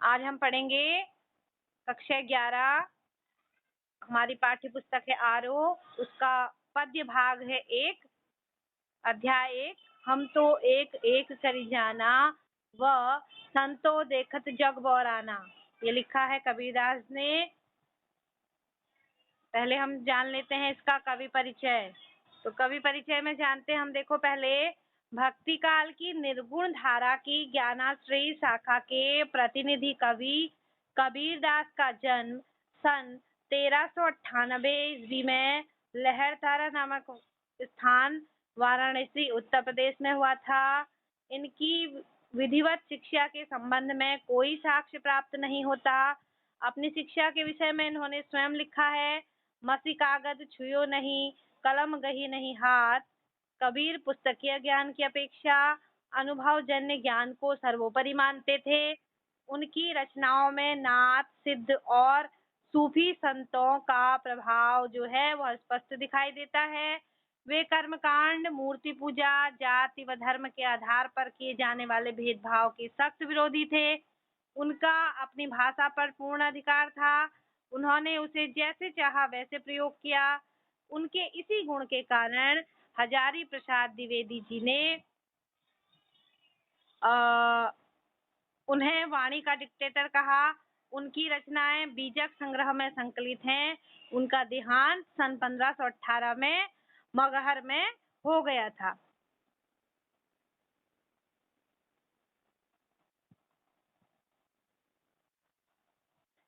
आज हम पढ़ेंगे कक्षा 11 हमारी पाठ्य पुस्तक है आरोह, उसका पद्य भाग है 1, अध्याय 1। हम तो एक एक करी जाना व संतो देखत जग बौराना। ये लिखा है कबीरदास ने। पहले हम जान लेते हैं इसका कवि परिचय। तो कवि परिचय में जानते हैं हम, देखो पहले भक्ति काल की निर्गुण धारा की ज्ञानाश्रयी शाखा के प्रतिनिधि कवि कबीरदास का जन्म सन 1398 ईस्वी में लहरतारा नामक स्थान वाराणसी उत्तर प्रदेश में हुआ था। इनकी विधिवत शिक्षा के संबंध में कोई साक्ष्य प्राप्त नहीं होता। अपनी शिक्षा के विषय में इन्होंने स्वयं लिखा है, मसी कागज छुयो नहीं, कलम गही नहीं हाथ। कबीर पुस्तकीय ज्ञान की अपेक्षा अनुभवजन्य ज्ञान को सर्वोपरि मानते थे। उनकी रचनाओं में नाथ, सिद्ध और सूफी संतों का प्रभाव जो है वह स्पष्ट दिखाई देता है। वे कर्मकांड, मूर्ति पूजा, जाति व धर्म के आधार पर किए जाने वाले भेदभाव के सख्त विरोधी थे। उनका अपनी भाषा पर पूर्ण अधिकार था। उन्होंने उसे जैसे चाहा वैसे प्रयोग किया। उनके इसी गुण के कारण हजारी प्रसाद द्विवेदी जी ने उन्हें वाणी का डिक्टेटर कहा। उनकी रचनाएं बीजक संग्रह में संकलित हैं। उनका देहांत सन 1518 में मगहर में हो गया था।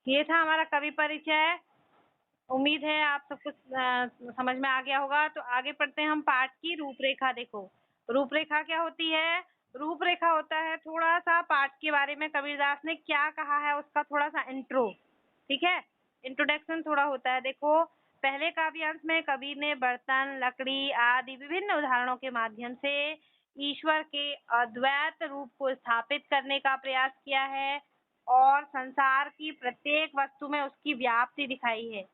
ये था हमारा कवि परिचय। उम्मीद है आप सब कुछ समझ में आ गया होगा। तो आगे पढ़ते हैं हम पाठ की रूपरेखा। देखो रूपरेखा क्या होती है। रूपरेखा होता है थोड़ा सा पाठ के बारे में कबीरदास ने क्या कहा है उसका थोड़ा सा इंट्रो, ठीक है, इंट्रोडक्शन थोड़ा होता है। देखो पहले काव्यांश में कबीर ने बर्तन, लकड़ी आदि विभिन्न उदाहरणों के माध्यम से ईश्वर के अद्वैत रूप को स्थापित करने का प्रयास किया है और संसार की प्रत्येक वस्तु में उसकी व्याप्ति दिखाई है।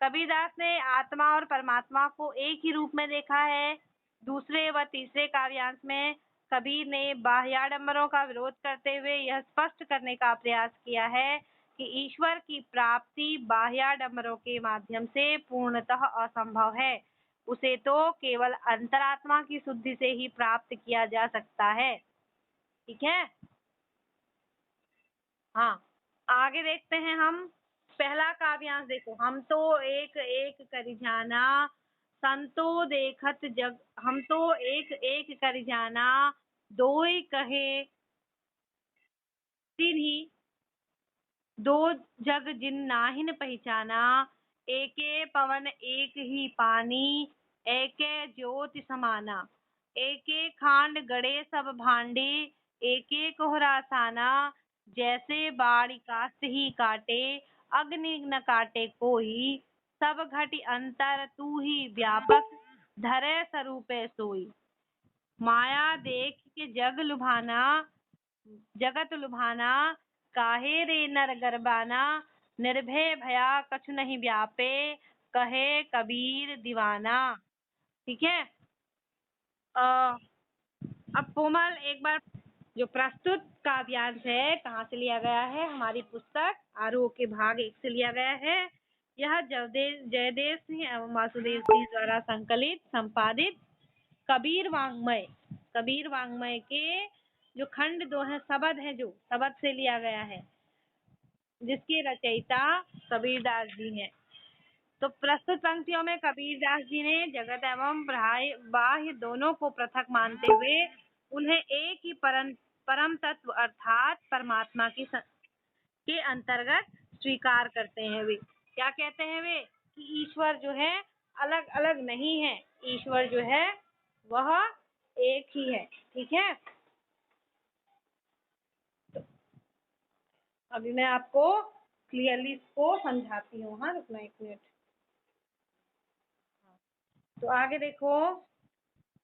कबीरदास ने आत्मा और परमात्मा को एक ही रूप में देखा है। दूसरे व तीसरे काव्यांश में कबीर ने बाह्याडंबरों का विरोध करते हुए यह स्पष्ट करने का प्रयास किया है कि ईश्वर की प्राप्ति बाह्याडंबरों के माध्यम से पूर्णतः असंभव है। उसे तो केवल अंतरात्मा की शुद्धि से ही प्राप्त किया जा सकता है। ठीक है, हाँ आगे देखते हैं हम। पहला काव्यांश देखो, हम तो एक एक करी जाना संतो देखत जग, हम तो एक एक करी जाना दोई कहे तिन्ही, दो जग जिन नाहिन पहचाना, एके पवन एक ही पानी, एके ज्योति समाना, एके खांड गड़े सब भांडे, एके कोहरा साना, जैसे बाड़ी कास्त ही काटे, अग्नि न काटे कोई, सब घट अंतर तू ही व्यापक, धरे स्वरूपे सोई। माया देख के जग लुभाना, जगत लुभाना, काहे रे नर गरबाना, निर्भय भया कछु नहीं व्यापे, कहे कबीर दीवाना। ठीक है, अब कोमल एक बार जो प्रस्तुत काव्यांश है कहाँ से लिया गया है, हमारी पुस्तक आरोह के भाग 1 से लिया गया है। यह जयदेव सिंह एवं वासुदेव सिंह द्वारा संकलित संपादित कबीर वांग्मय के जो खंड 2 है, शबद है, जो शबद से लिया गया है, जिसके रचयिता कबीरदास जी हैं। तो प्रस्तुत पंक्तियों में कबीरदास जी ने जगत एवं बाह्य दोनों को पृथक मानते हुए उन्हें एक ही परम तत्व अर्थात परमात्मा के अंतर्गत स्वीकार करते हैं। वे क्या कहते हैं, वे कि ईश्वर जो है अलग अलग नहीं है, ईश्वर जो है वह एक ही है। ठीक है, तो अभी मैं आपको क्लियरली इसको समझाती हूँ। हाँ रुकना 1 मिनट। तो आगे देखो,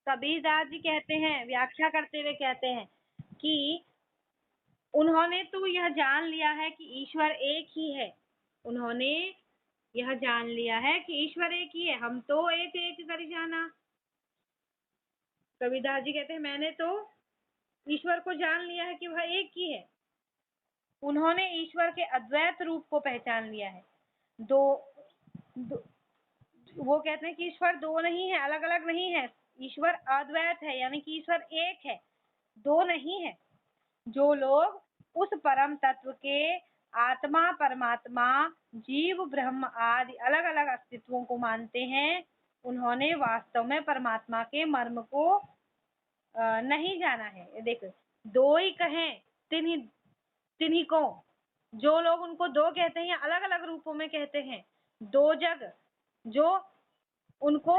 कबीरदास जी कहते हैं, व्याख्या करते हुए कहते हैं कि उन्होंने तो यह जान लिया है कि ईश्वर एक ही है। उन्होंने यह जान लिया है कि ईश्वर एक ही है। हम तो एक एक करी जाना। कबीरदास जी कहते हैं मैंने तो ईश्वर को जान लिया है कि वह एक ही है। उन्होंने ईश्वर के अद्वैत रूप को पहचान लिया है। दो, दो वो कहते हैं कि ईश्वर दो नहीं है, अलग अलग नहीं है, ईश्वर अद्वैत है, यानी कि ईश्वर एक है, दो नहीं है। जो लोग उस परम तत्व के आत्मा, परमात्मा, जीव, ब्रह्म आदि अलग अलग अस्तित्वों को मानते हैं, उन्होंने वास्तव में परमात्मा के मर्म को नहीं जाना है। देखो, दो ही कहें तिन्ही को, जो लोग उनको दो कहते हैं, अलग अलग रूपों में कहते हैं, दो जग, जो उनको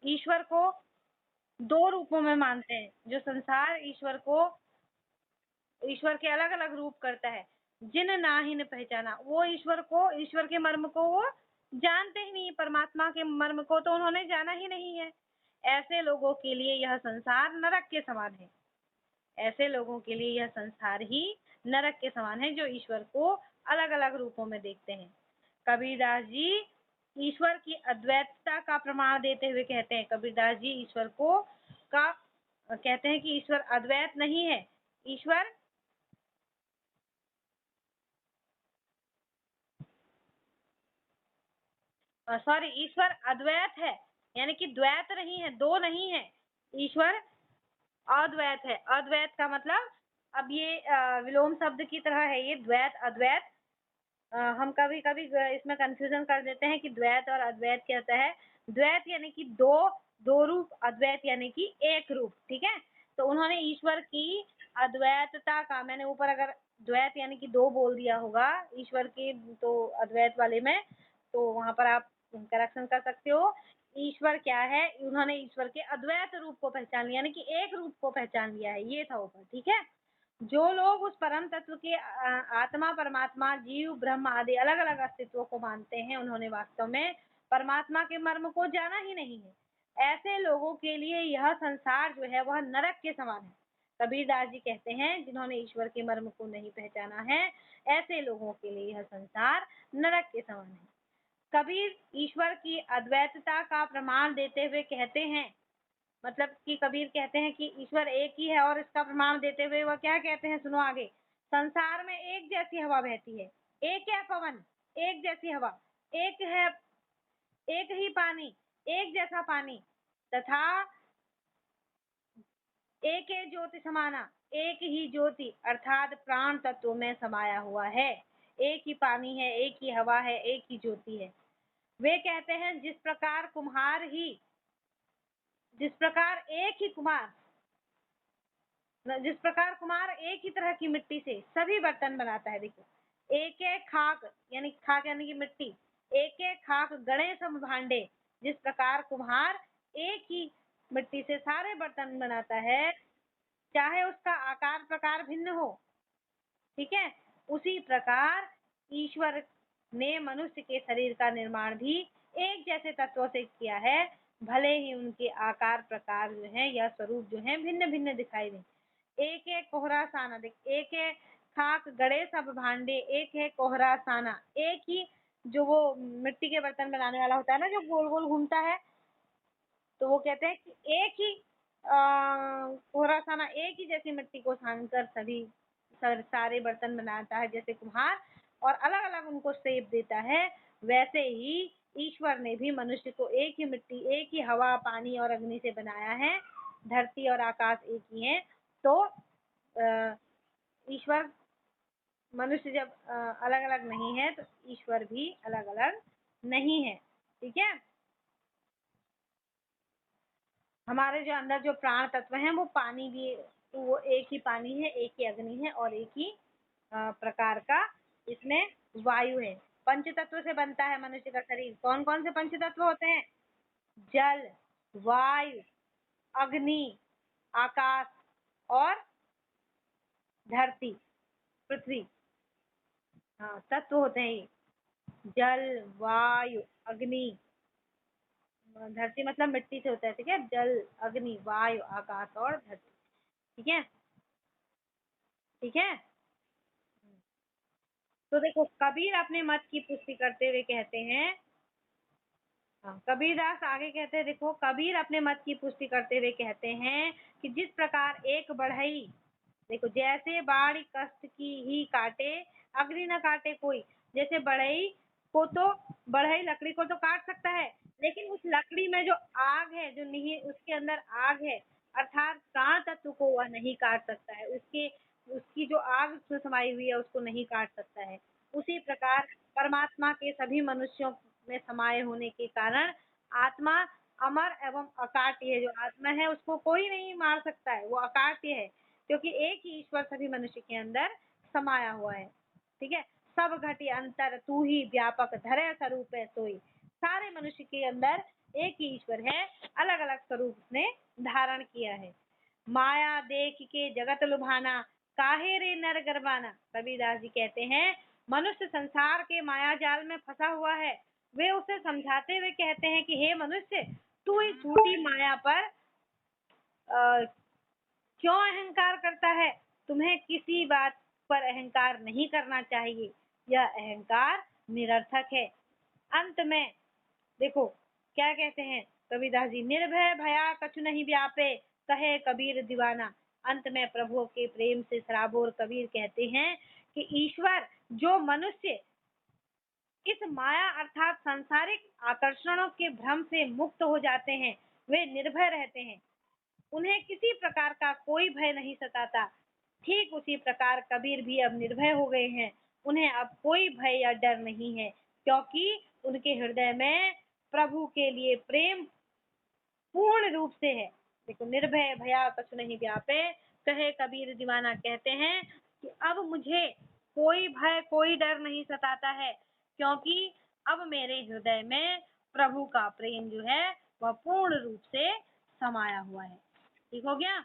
ईश्वर को दो रूपों में मानते हैं, जो संसार ईश्वर के अलग अलग रूप करता है, जिन नाहिन पहचाना, वो ईश्वर को, ईश्वर के मर्म को वो जानते ही नहीं, परमात्मा के मर्म को तो उन्होंने जाना ही नहीं है। ऐसे लोगों के लिए यह संसार नरक के समान है। ऐसे लोगों के लिए यह संसार ही नरक के समान है, जो ईश्वर को अलग अलग रूपों में देखते हैं। कबीरदास जी ईश्वर की अद्वैतता का प्रमाण देते हुए कहते हैं, कबीरदास जी ईश्वर को का कहते हैं कि ईश्वर अद्वैत नहीं है, ईश्वर ईश्वर अद्वैत है, यानी कि द्वैत नहीं है, दो नहीं है, ईश्वर अद्वैत है। अद्वैत का मतलब, अब ये विलोम शब्द की तरह है ये, द्वैत अद्वैत। हम कभी कभी इसमें कंफ्यूजन कर देते हैं कि द्वैत और अद्वैत क्या होता है। द्वैत यानी कि दो, दो रूप, अद्वैत यानी कि एक रूप, ठीक है। तो उन्होंने ईश्वर की अद्वैतता का, मैंने ऊपर अगर द्वैत यानी कि दो बोल दिया होगा ईश्वर के तो अद्वैत वाले में, तो वहां पर आप करेक्शन कर सकते हो। ईश्वर क्या है, उन्होंने ईश्वर के अद्वैत रूप को पहचान लिया, यानी कि एक रूप को पहचान लिया है, ये था ऊपर, ठीक है। जो लोग उस परम तत्व के आत्मा, परमात्मा, जीव, ब्रह्म आदि अलग अलग अस्तित्वों को मानते हैं, उन्होंने वास्तव में परमात्मा के मर्म को जाना ही नहीं है। ऐसे लोगों के लिए यह संसार जो है वह नरक के समान है। कबीरदास जी कहते हैं, जिन्होंने ईश्वर के मर्म को नहीं पहचाना है, ऐसे लोगों के लिए यह संसार नरक के समान है। कबीर ईश्वर की अद्वैतता का प्रमाण देते हुए कहते हैं, मतलब कि कबीर कहते हैं कि ईश्वर एक ही है, और इसका प्रमाण देते हुए वह क्या कहते हैं, सुनो आगे। संसार में एक जैसी हवा बहती है, एक है पवन, एक जैसी हवा, एक है, एक ही पानी, एक जैसा पानी, तथा एक है ज्योति समाना, एक ही ज्योति अर्थात प्राण तत्व में समाया हुआ है। एक ही पानी है, एक ही हवा है, एक ही ज्योति है। वे कहते हैं, जिस प्रकार कुम्हार एक ही तरह की मिट्टी से सभी बर्तन बनाता है। देखो, एक एक खाक यानी कि मिट्टी, एक एक खाक गणे सम भांडे, जिस प्रकार कुम्हार एक ही मिट्टी से सारे बर्तन बनाता है, चाहे उसका आकार प्रकार भिन्न हो, ठीक है। उसी प्रकार ईश्वर ने मनुष्य के शरीर का निर्माण भी एक जैसे तत्वों से किया है, भले ही उनके आकार प्रकार जो है या स्वरूप जो है भिन्न भिन्न दिखाई दे। एक एक कोहरा साना, देख, एक है खाक गड़े सब भांडे, एक है कोहरा साना, एक ही जो वो मिट्टी के बर्तन बनाने वाला होता है ना, जो गोल गोल घूमता है, तो वो कहते हैं कि एक ही कोहरा साना, एक ही जैसी मिट्टी को छानकर सारे बर्तन बनाता है, जैसे कुम्हार, और अलग अलग उनको शेप देता है, वैसे ही ईश्वर ने भी मनुष्य को एक ही मिट्टी, एक ही हवा, पानी और अग्नि से बनाया है। धरती और आकाश एक ही है। तो ईश्वर, मनुष्य जब अलग अलग नहीं है, तो ईश्वर भी अलग अलग नहीं है, ठीक है। हमारे जो अंदर जो प्राण तत्व है वो पानी भी, तो वो एक ही पानी है, एक ही अग्नि है, और एक ही प्रकार का इसमें वायु है। पंच तत्व से बनता है मनुष्य का शरीर। कौन कौन से पंच तत्व होते हैं? जल, वायु, अग्नि, आकाश और धरती, पृथ्वी। हाँ, तत्व होते हैं ये, जल, वायु, अग्नि, धरती मतलब मिट्टी से होता है, ठीक है। जल, अग्नि, वायु, आकाश और धरती, ठीक है, ठीक है। तो देखो, कबीर अपने मत की पुष्टि करते हुए कहते हैं, हाँ, कबीरदास आगे कहते हैं, देखो, कबीर अपने मत की पुष्टि करते हुए कहते हैं कि जिस प्रकार एक बढ़ई देखो, जैसे बाढ़ कष्ट की ही काटे, अग्नि न काटे कोई। जैसे बढ़ई लकड़ी को तो काट सकता है, लेकिन उस लकड़ी में जो आग है, जो नहीं उसके अंदर आग है, अर्थात प्राण तत्व को वह नहीं काट सकता है। उसकी जो आग उसमें समाई हुई है उसको नहीं काट सकता है। उसी प्रकार परमात्मा के सभी मनुष्यों में समाये होने के कारण आत्मा अमर एवं अकाट्य है। जो आत्मा है उसको कोई नहीं मार सकता है, वो अकाट्य है, क्योंकि एक ही ईश्वर सभी मनुष्य के अंदर समाया हुआ है। ठीक है। सब घटी अंतर तू ही व्यापक धरे स्वरूप है सोई। सारे मनुष्य के अंदर एक ही ईश्वर है, अलग अलग स्वरूप उसने धारण किया है। माया देख के जगत लुभाना, काहे रे नर गरबाना। कबीरदास जी कहते हैं, मनुष्य संसार के माया जाल में फंसा हुआ है। वे उसे समझाते हुए कहते हैं कि हे मनुष्य, तू इस झूठी माया पर क्यों अहंकार करता है? तुम्हें किसी बात पर अहंकार नहीं करना चाहिए। यह अहंकार निरर्थक है। अंत में देखो क्या कहते हैं कबीरदास जी, निर्भय भया कछु नहीं व्यापे, कहे कबीर दीवाना। अंत में प्रभु के प्रेम से सराबोर कबीर कहते हैं कि ईश्वर, जो मनुष्य इस माया अर्थात सांसारिक आकर्षणों के भ्रम से मुक्त हो जाते हैं, वे निर्भय रहते हैं। उन्हें किसी प्रकार का कोई भय नहीं सताता। ठीक उसी प्रकार कबीर भी अब निर्भय हो गए हैं। उन्हें अब कोई भय या डर नहीं है, क्योंकि उनके हृदय में प्रभु के लिए प्रेम पूर्ण रूप से है। देखो, निर्भय भया कछु नहीं व्यापे, कहे कबीर दीवाना। कहते हैं कि अब मुझे कोई भय कोई डर नहीं सताता है, क्योंकि अब मेरे हृदय में प्रभु का प्रेम जो है वह पूर्ण रूप से समाया हुआ है। ठीक हो गया।